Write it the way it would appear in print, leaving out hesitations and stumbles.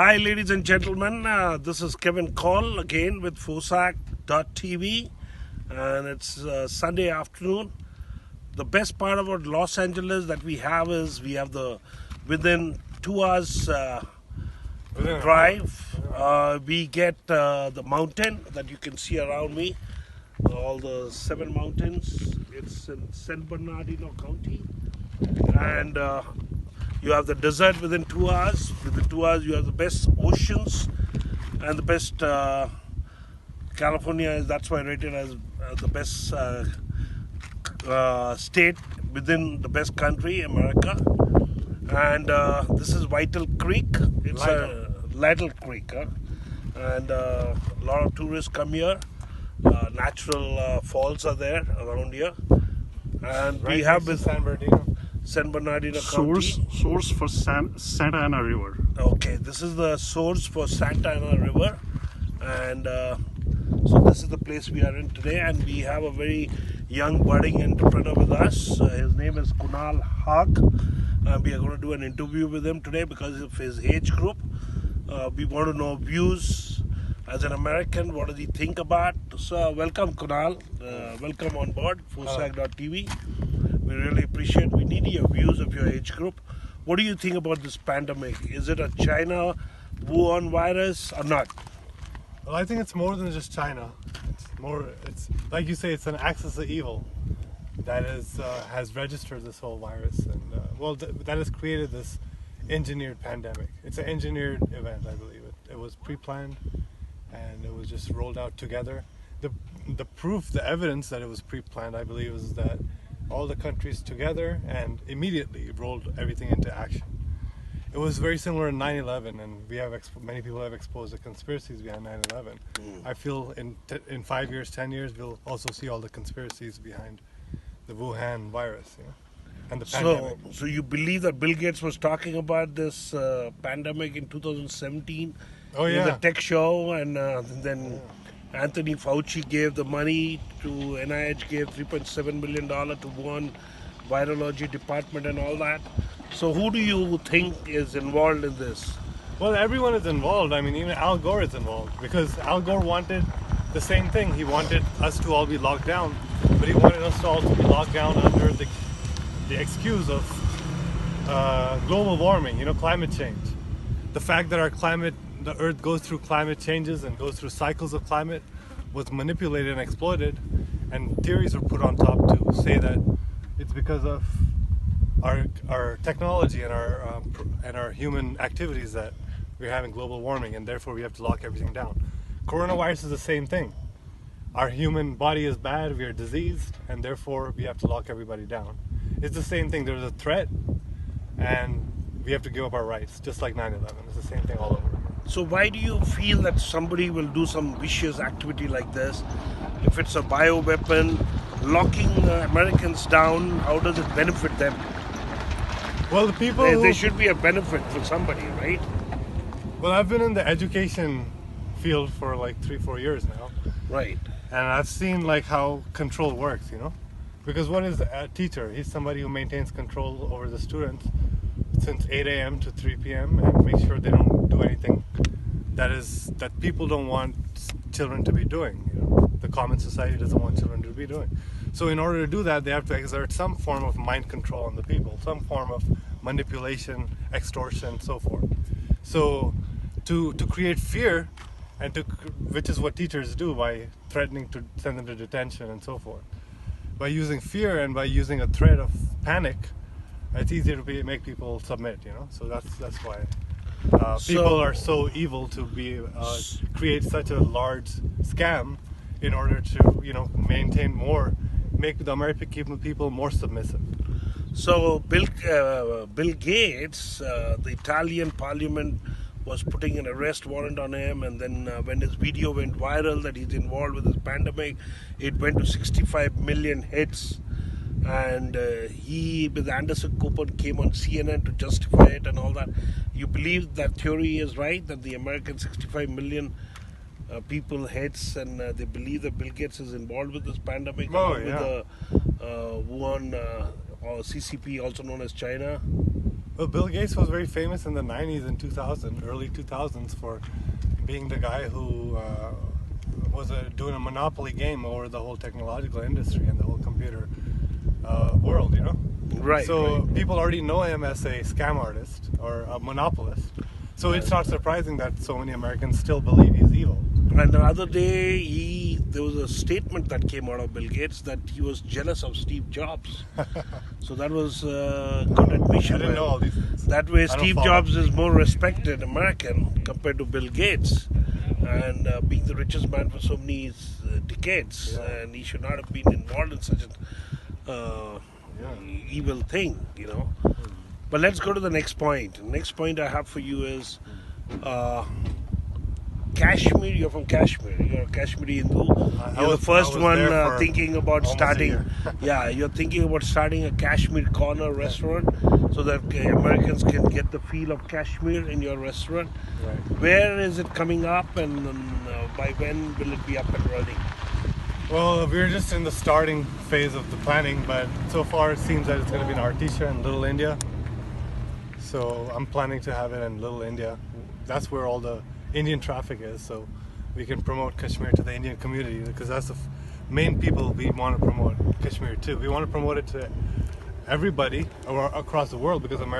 Hi, ladies and gentlemen. This is Kevin Call again with Fosac.tv, and it's Sunday afternoon. The best part about Los Angeles that we have is we have the within 2 hours drive. We get the mountain that you can see around me, all the 7 mountains. It's in San Bernardino County, and you have the desert within 2 hours. Within 2 hours, you have the best oceans and the best. California is that's why rated as the best state within the best country, America. And this is Vital Creek. It's a Lytle Creek, and a lot of tourists come here. Natural falls are there around here, and Right we have next to with San Bernardino County. Source for Santa Ana River. Okay, this is the source for Santa Ana River, and so this is the place we are in today, and we have a very young budding entrepreneur with us. His name is Kunal. We are going to do an interview with him today because of his age group. We want to know views as an American. What does he think about? So welcome, Kunal. Welcome on board Fosac.tv. We really appreciate. We need your views of your age group. What do you think about this pandemic? Is it a China Wuhan virus or not? Well, I think it's more than just China. It's like you say, it's an axis of evil that has registered this whole virus, and that has created this engineered pandemic. It's an engineered event, I believe. It was pre-planned, and it was just rolled out together. The proof, the evidence that it was pre-planned, I believe, is that all the countries together and immediately rolled everything into action. It was very similar in 9/11, and many people have exposed the conspiracies behind 9/11. I feel in 5 years, 10 years, we'll also see all the conspiracies behind the Wuhan virus, and the pandemic. So you believe that Bill Gates was talking about this pandemic in 2017 in the tech show, and then Anthony Fauci gave the money to NIH, gave $3.7 million to Wuhan virology department and all that. So who do you think is involved in this? Well, everyone is involved. I mean, even Al Gore is involved, because Al Gore wanted the same thing. He wanted us to all be locked down, but he wanted us to all to be locked down under the excuse of global warming, climate change. The fact that the Earth goes through climate changes and goes through cycles of climate was manipulated and exploited, and theories were put on top to say that it's because of our technology and our human activities that we're having global warming, and therefore we have to lock everything down. Coronavirus is the same thing. Our human body is bad, we are diseased, and therefore we have to lock everybody down. It's the same thing. There's a threat, and we have to give up our rights, just like 9/11. It's the same thing all over. So why do you feel that somebody will do some vicious activity like this? If it's a bioweapon, locking Americans down, how does it benefit them? Well, the people... There should be a benefit for somebody, right? Well, I've been in the education field for like 3-4 years now. Right. And I've seen how control works, Because what is a teacher? He's somebody who maintains control over the students since 8 a.m. to 3 p.m. and make sure they don't do anything that people don't want children to be doing. The common society doesn't want children to be doing. So in order to do that, they have to exert some form of mind control on the people, some form of manipulation, extortion, so forth. So to create fear, which is what teachers do by threatening to send them to detention and so forth. By using fear and by using a threat of panic, it's easier to make people submit, So that's why people are so evil to create such a large scam in order to, make the American people more submissive. So Bill Gates, the Italian Parliament was putting an arrest warrant on him, and then when his video went viral that he's involved with this pandemic, it went to 65 million hits, and he with Anderson Cooper came on CNN to justify it and all that. You believe that theory is right, that the American 65 million people hits, and they believe that Bill Gates is involved with this pandemic, with the Wuhan or CCP, also known as China? Well, Bill Gates was very famous in the 90s and 2000, early 2000s for being the guy who was doing a monopoly game over the whole technological industry and the whole computer world, you know? Right. So right. people already know him as a scam artist or a monopolist. So it's not surprising that so many Americans still believe he's evil. And the other day, there was a statement that came out of Bill Gates that he was jealous of Steve Jobs. So that was good admission. I didn't know all these things. That way, I don't Steve follow. Jobs is more respected American compared to Bill Gates, and being the richest man for so many decades, Yeah. and he should not have been involved in such an evil thing, you know. But let's go to the next point. The next point I have for you is Kashmir. You're from Kashmir. You're a Kashmiri Hindu. You're the first one thinking about starting. Yeah, you're thinking about starting a Kashmir Korner restaurant, so that Americans can get the feel of Kashmir in your restaurant. Right. Where is it coming up, and by when will it be up and running? Well, we're just in the starting phase of the planning, but so far it seems that it's going to be in Artisha in Little India. So I'm planning to have it in Little India. That's where all the Indian traffic is, so we can promote Kashmir to the Indian community, because that's the main people we want to promote Kashmir to. We want to promote it to everybody across the world, because America